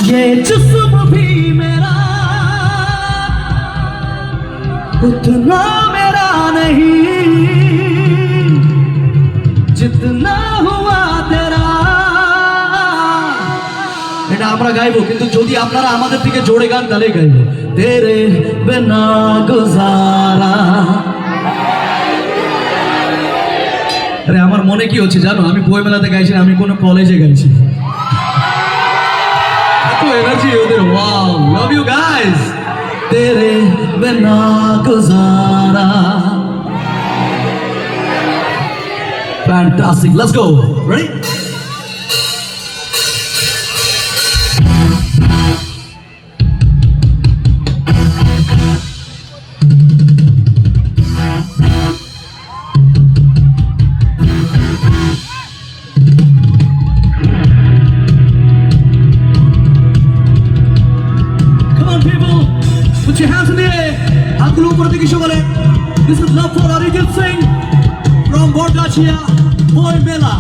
ये जिस्म भी मेरा उतना मेरा नहीं जितना हुआ तेरा। এটা আমরা গাইবো, কিন্তু যদি আপনারা আমাদের থেকে জোরে গান তাহলে গাইবো। তেরে বিনা গুজারা। আরে আমার মনে কি হচ্ছে জানো, আমি বই মেলাতে গাইছি না, আমি কোনো কলেজে গাইছি। এত এনার্জি ওদের। Wow, love you guys. তেরে বিনা গুজারা। Fantastic. Let's go. Ready? Come on, people. Put your hands in the air. Hakulu upor dike shogale. This is love for Arijit Singh from Borgachia, Boy Mela.